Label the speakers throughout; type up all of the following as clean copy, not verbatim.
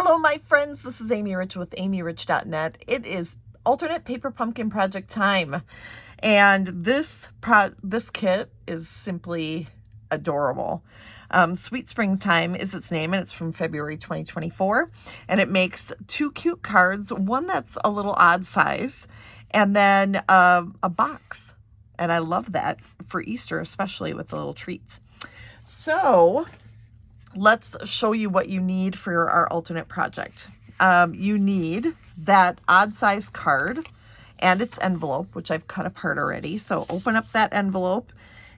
Speaker 1: Hello, my friends. This is Amy Rich with amyrich.net. It is alternate paper pumpkin project time. And this kit is simply adorable. Sweet Springtime is its name, and it's from February 2024. And it makes two cute cards, one that's a little odd size, and then a box. And I love that for Easter, especially with the little treats. So let's show you what you need for our alternate project. You need that odd size card and its envelope, which I've cut apart already. So open up that envelope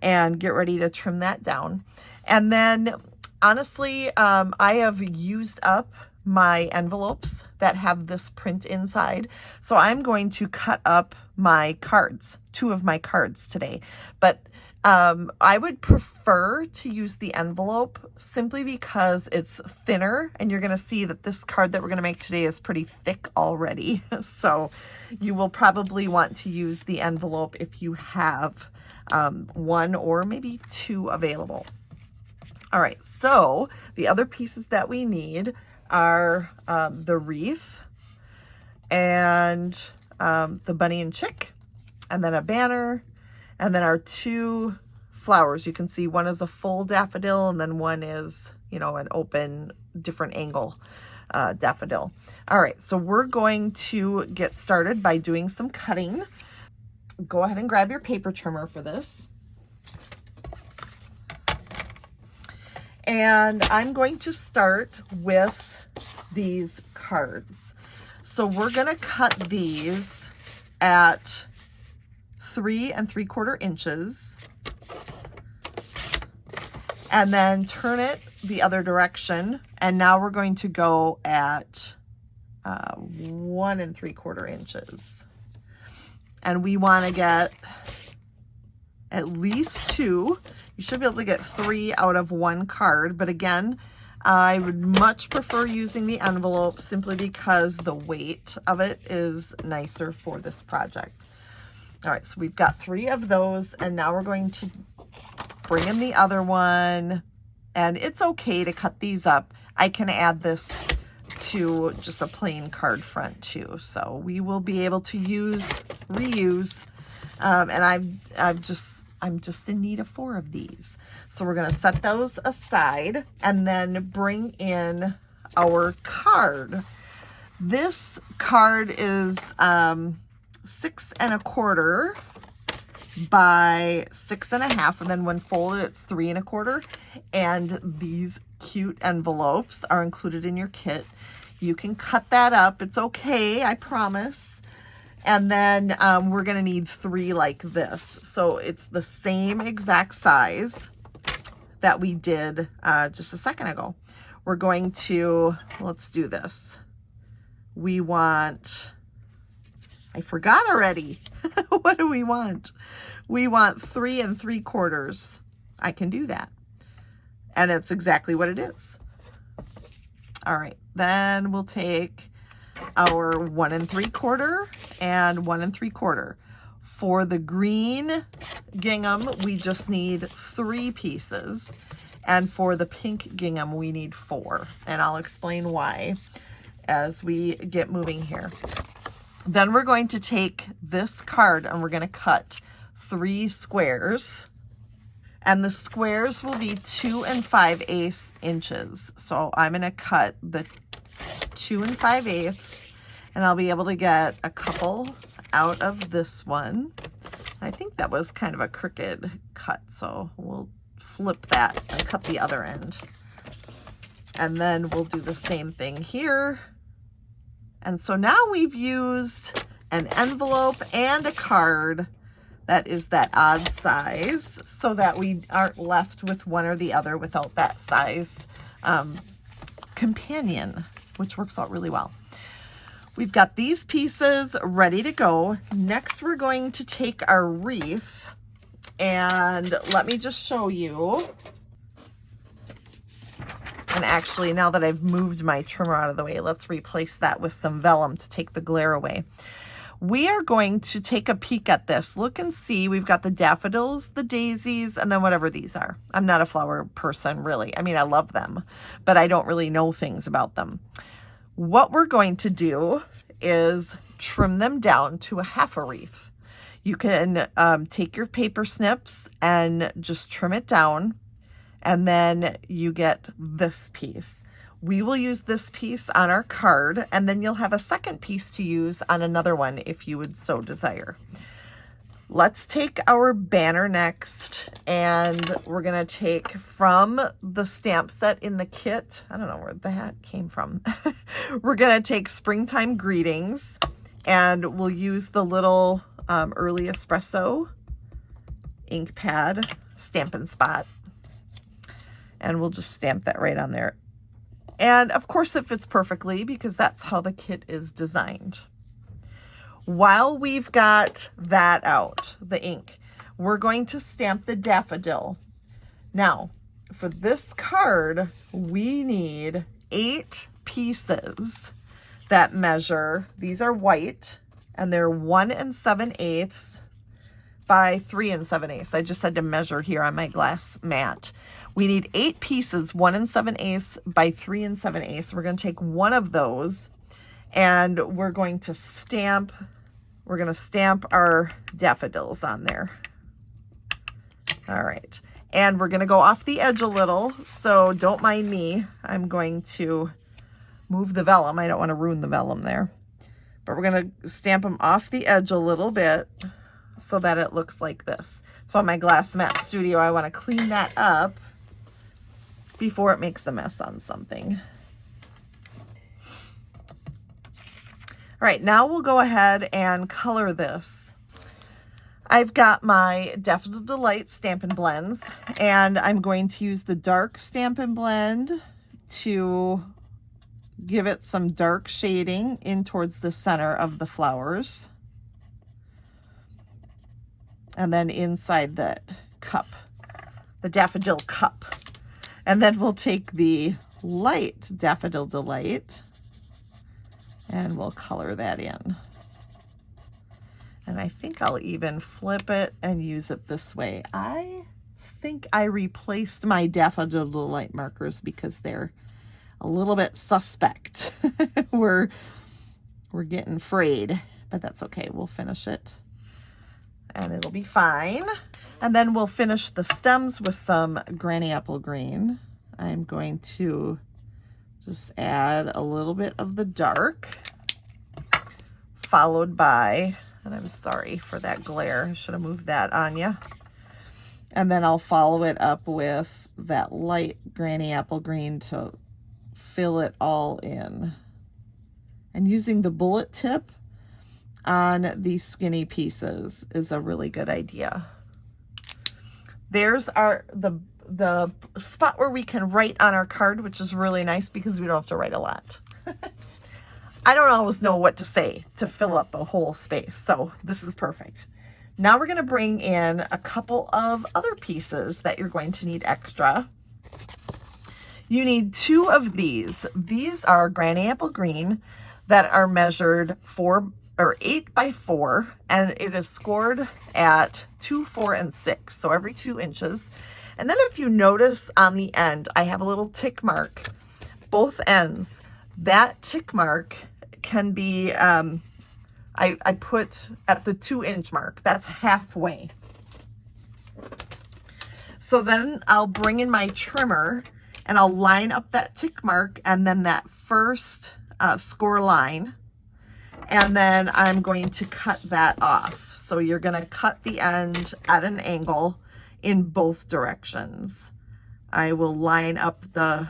Speaker 1: and get ready to trim that down. And then honestly, I have used up my envelopes that have this print inside. So I'm going to cut up my cards, two of my cards today. But I would prefer to use the envelope simply because it's thinner, and you're going to see that this card that we're going to make today is pretty thick already. So you will probably want to use the envelope if you have one or maybe two available. All right, so the other pieces that we need are the wreath and the bunny and chick, and then a banner, and then our two flowers. You can see one is a full daffodil, and then one is, you know, an open, different angle daffodil. All right, so we're going to get started by doing some cutting. Go ahead and grab your paper trimmer for this. And I'm going to start with these cards. So we're going to cut these at 3 3/4 inches, and then turn it the other direction. And now we're going to go at 1 3/4 inches. And we want to get at least 2. You should be able to get 3 out of 1 card. But again, I would much prefer using the envelope simply because the weight of it is nicer for this project. All right, so we've got 3 of those, and now we're going to bring in the other one. And it's okay to cut these up. I can add this to just a plain card front too. So we will be able to reuse, and I'm just in need of 4 of these. So we're gonna set those aside and then bring in our card. This card is 6 1/4 by 6 1/2, and then when folded it's 3 1/4. And these cute envelopes are included in your kit. You can cut that up, it's okay, I promise. And then we're gonna need 3 like this. So it's the same exact size that we did just a second ago. We're going to, let's do this. We want, I forgot already. What do we want? We want 3 3/4. I can do that. And it's exactly what it is. All right, then we'll take our 1 3/4 and 1 3/4. For the green gingham, we just need 3 pieces. And for the pink gingham, we need 4. And I'll explain why as we get moving here. Then we're going to take this card and we're going to cut 3 squares. And the squares will be 2 5/8 inches. So I'm going to cut the 2 5/8, and I'll be able to get a couple out of this one. I think that was kind of a crooked cut, so we'll flip that and cut the other end. And then we'll do the same thing here. And so now we've used an envelope and a card that is that odd size, so that we aren't left with one or the other without that size companion, which works out really well. We've got these pieces ready to go. Next, we're going to take our wreath, and let me just show you. And actually, now that I've moved my trimmer out of the way, let's replace that with some vellum to take the glare away. We are going to take a peek at this. Look and see, we've got the daffodils, the daisies, and then whatever these are. I'm not a flower person, really. I mean, I love them, but I don't really know things about them. What we're going to do is trim them down to a half a wreath. You can take your paper snips and just trim it down, and then you get this piece. We will use this piece on our card, and then you'll have a second piece to use on another one if you would so desire. Let's take our banner next, and we're gonna take from the stamp set in the kit. I don't know where that came from. We're gonna take Springtime Greetings, and we'll use the little Early Espresso ink pad, Stampin' Spot, and we'll just stamp that right on there. And of course it fits perfectly because that's how the kit is designed. While we've got that out, the ink, we're going to stamp the daffodil. Now, for this card, we need 8 pieces that measure, these are white, and they're 1 7/8 by 3 7/8. I just had to measure here on my glass mat. We need 8 pieces, 1 7/8 by 3 7/8. We're going to take one of those, and we're going to stamp our daffodils on there. All right. And we're going to go off the edge a little, so don't mind me. I'm going to move the vellum. I don't want to ruin the vellum there. But we're going to stamp them off the edge a little bit so that it looks like this. So on my glass mat studio, I want to clean that up before it makes a mess on something. All right, now we'll go ahead and color this. I've got my Daffodil Delight Stampin' Blends, and I'm going to use the dark Stampin' Blend to give it some dark shading in towards the center of the flowers. And then inside the cup, the Daffodil Cup. And then we'll take the light Daffodil Delight and we'll color that in. And I think I'll even flip it and use it this way. I think I replaced my Daffodil Delight markers because they're a little bit suspect. We're getting frayed, but that's okay. We'll finish it and it'll be fine. And then we'll finish the stems with some Granny Apple Green. I'm going to just add a little bit of the dark, followed by, and I'm sorry for that glare, I should have moved that on you. And then I'll follow it up with that light Granny Apple Green to fill it all in. And using the bullet tip on these skinny pieces is a really good idea. There's the spot where we can write on our card, which is really nice because we don't have to write a lot. I don't always know what to say to fill up a whole space, so this is perfect. Now we're going to bring in a couple of other pieces that you're going to need extra. You need 2 of these. These are Granny Apple Green that are measured 8 by 4, and it is scored at 2, 4, and 6, so every 2 inches. And then if you notice on the end, I have a little tick mark, both ends. That tick mark can be, I put at the 2-inch mark, that's halfway. So then I'll bring in my trimmer and I'll line up that tick mark and then that first score line. And then I'm going to cut that off. So you're going to cut the end at an angle in both directions. I will line up the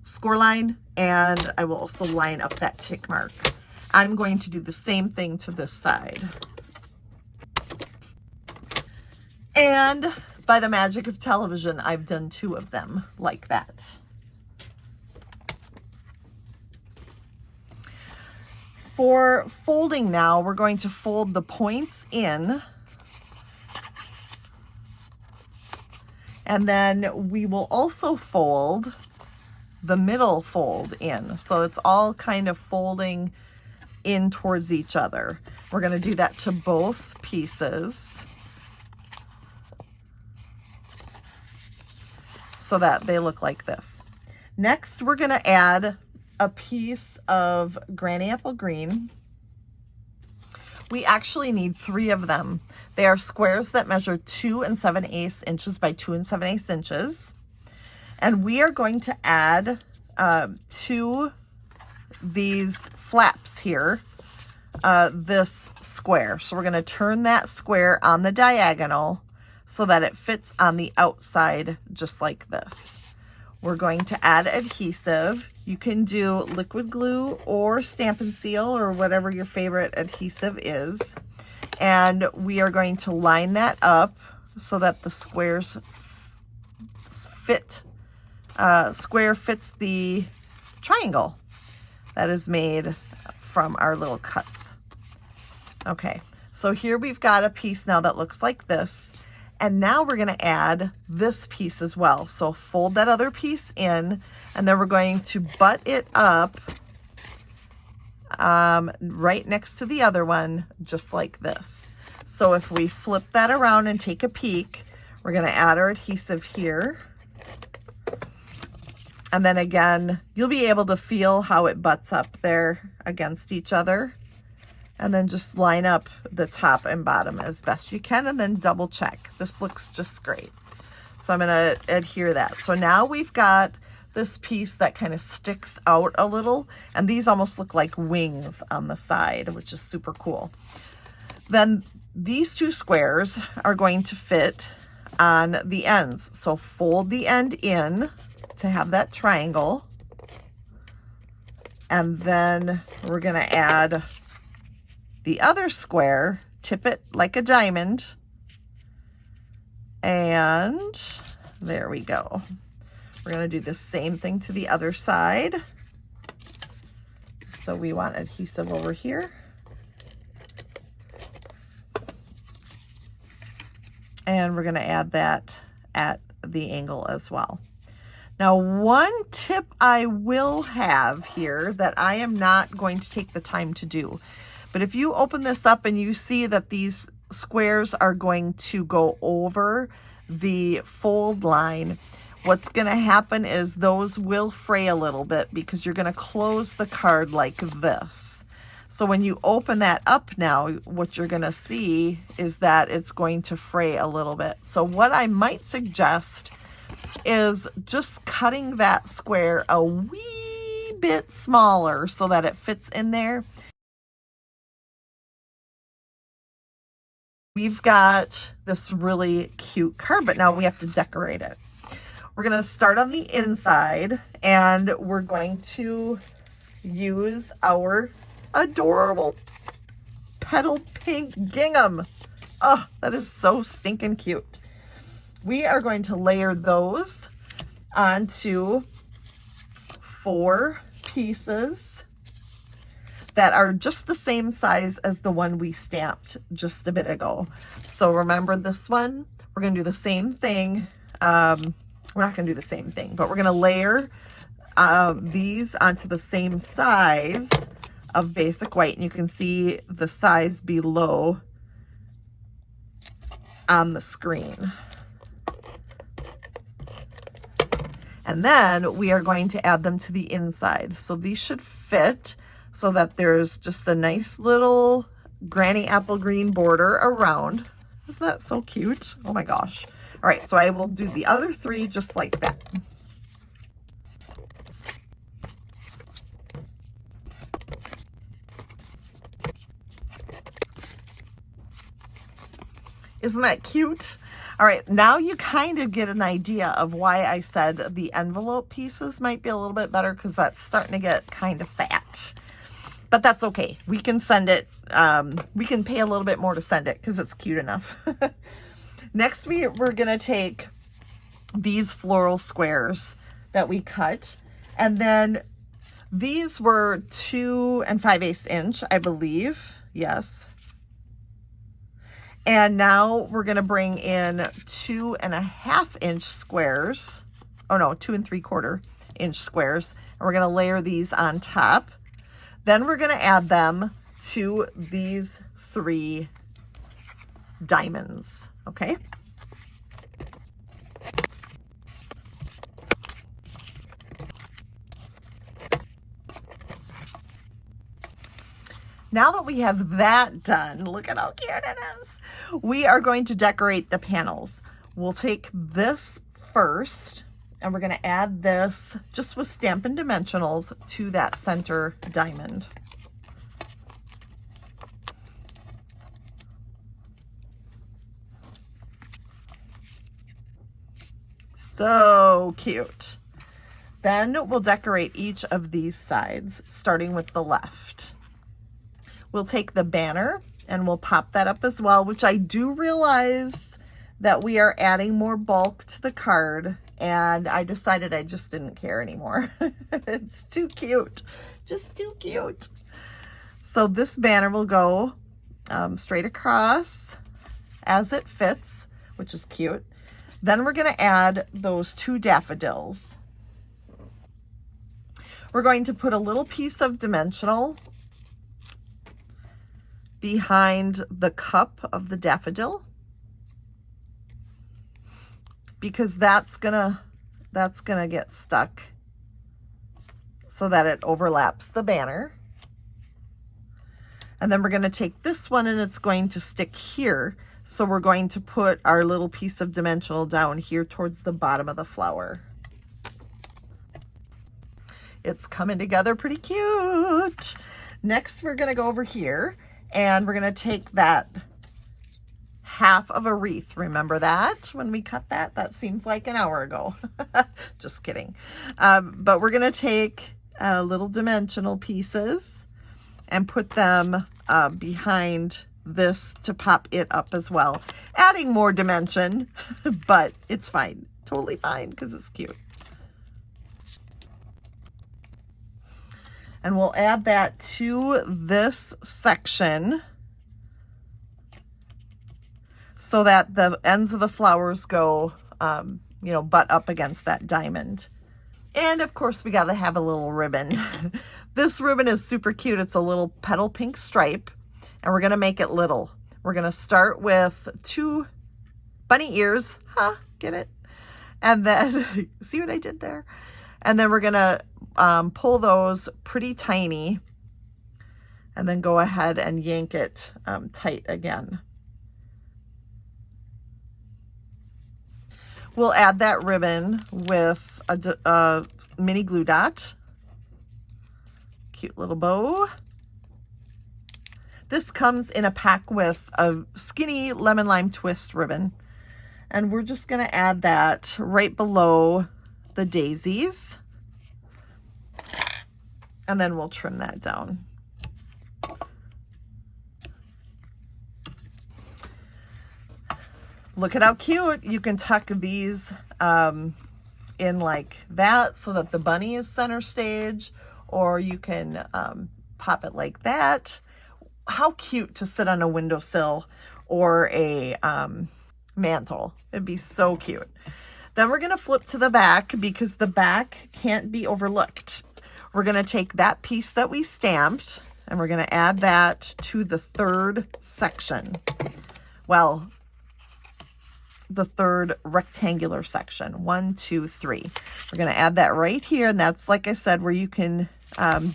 Speaker 1: score line, and I will also line up that tick mark. I'm going to do the same thing to this side. And by the magic of television, I've done 2 of them like that. For folding now, we're going to fold the points in, and then we will also fold the middle fold in. So it's all kind of folding in towards each other. We're going to do that to both pieces so that they look like this. Next, we're going to add a piece of granny apple green. We actually need 3 of them. They are squares that measure 2 7/8 inches by 2 7/8 inches. And we are going to add to these flaps here, this square. So we're going to turn that square on the diagonal so that it fits on the outside just like this. We're going to add adhesive. You can do liquid glue or Stamp and Seal or whatever your favorite adhesive is. And we are going to line that up so that the squares fit, square fits the triangle that is made from our little cuts. Okay, so here we've got a piece now that looks like this. And now we're going to add this piece as well. So fold that other piece in, and then we're going to butt it up right next to the other one, just like this. So if we flip that around and take a peek, we're going to add our adhesive here. And then again, you'll be able to feel how it butts up there against each other. And then just line up the top and bottom as best you can, and then double check. This looks just great. So I'm gonna adhere that. So now we've got this piece that kind of sticks out a little, and these almost look like wings on the side, which is super cool. Then these 2 squares are going to fit on the ends. So fold the end in to have that triangle. And then we're gonna add the other square, tip it like a diamond, and there we go. We're going to do the same thing to the other side. So we want adhesive over here. And we're going to add that at the angle as well. Now, one tip I will have here that I am not going to take the time to do, but if you open this up and you see that these squares are going to go over the fold line, what's going to happen is those will fray a little bit because you're going to close the card like this. So when you open that up now, what you're going to see is that it's going to fray a little bit. So what I might suggest is just cutting that square a wee bit smaller so that it fits in there. We've got this really cute card, but now we have to decorate it. We're going to start on the inside, and we're going to use our adorable petal pink gingham. Oh, that is so stinking cute. We are going to layer those onto 4 pieces that are just the same size as the one we stamped just a bit ago. So remember this one, we're going to do the same thing. We're not going to do the same thing, but we're going to layer these onto the same size of basic white, and you can see the size below on the screen. And then we are going to add them to the inside. So these should fit so that there's just a nice little granny apple green border around. Isn't that so cute? Oh my gosh. All right, so I will do the other 3 just like that. Isn't that cute? All right, now you kind of get an idea of why I said the envelope pieces might be a little bit better, because that's starting to get kind of fat. But that's okay. We can send it, we can pay a little bit more to send it because it's cute enough. Next, we're going to take these floral squares that we cut, and then these were 2 5/8 inch, I believe. Yes. And now we're going to bring in 2 1/2 inch squares. Oh no, 2 3/4 inch squares. And we're going to layer these on top. Then we're going to add them to these 3 diamonds. Okay. Now that we have that done, look at how cute it is. We are going to decorate the panels. We'll take this first and we're going to add this just with Stampin' Dimensionals to that center diamond. So cute. Then we'll decorate each of these sides, starting with the left. We'll take the banner and we'll pop that up as well, which I do realize that we are adding more bulk to the card, and I decided I just didn't care anymore. It's too cute, just too cute. So this banner will go straight across as it fits, which is cute. Then we're going to add those 2 daffodils. We're going to put a little piece of dimensional behind the cup of the daffodil, because that's gonna get stuck so that it overlaps the banner. And then we're going to take this one and it's going to stick here. So we're going to put our little piece of dimensional down here towards the bottom of the flower. It's coming together pretty cute. Next, we're going to go over here and we're going to take that half of a wreath. Remember that when we cut that? That seems like an hour ago. Just kidding. But we're going to take little dimensional pieces and put them behind this to pop it up as well. Adding more dimension, but it's fine. Totally fine because it's cute. And we'll add that to this section so that the ends of the flowers go, you know, butt up against that diamond. And of course, we got to have a little ribbon. This ribbon is super cute. It's a little petal pink stripe, and we're going to make it little. We're going to start with 2 bunny ears. Huh, get it? And then, see what I did there? And then we're going to pull those pretty tiny and then go ahead and yank it tight again. We'll add that ribbon with a mini glue dot. Cute little bow. This comes in a pack with a skinny lemon lime twist ribbon. And we're just going to add that right below the daisies. And then we'll trim that down. Look at how cute. You can tuck these in like that so that the bunny is center stage, or you can pop it like that. How cute to sit on a windowsill or a mantle. It'd be so cute. Then we're going to flip to the back because the back can't be overlooked. We're going to take that piece that we stamped and we're going to add that to the 3rd section. Well, the 3rd rectangular section. 1, 2, 3. We're going to add that right here, and that's, like I said, where you can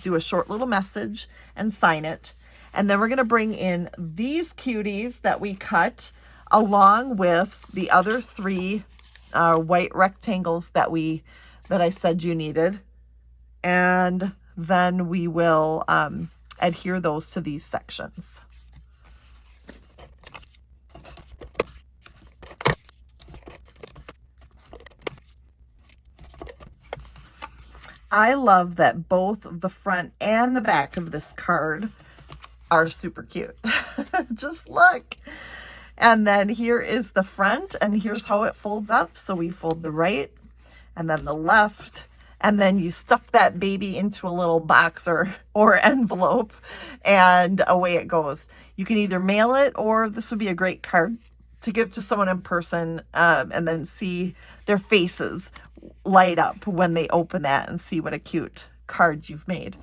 Speaker 1: do a short little message and sign it. And then we're going to bring in these cuties that we cut along with the other 3 white rectangles that I said you needed. And then we will adhere those to these sections. I love that both the front and the back of this card are super cute. Just look. And then here is the front, and here's how it folds up. So we fold the right and then the left, and then you stuff that baby into a little box or envelope, and away it goes. You can either mail it, or this would be a great card to give to someone in person, and then see their faces light up when they open that and see what a cute card you've made.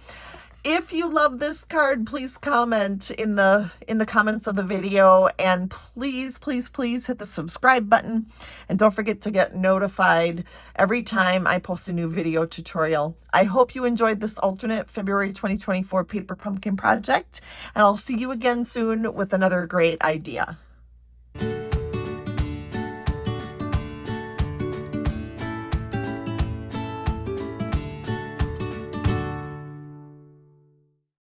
Speaker 1: If you love this card, please comment in the comments of the video, and please hit the subscribe button, and don't forget to get notified every time I post a new video tutorial. I hope you enjoyed this alternate February 2024 paper pumpkin project, and I'll see you again soon with another great idea.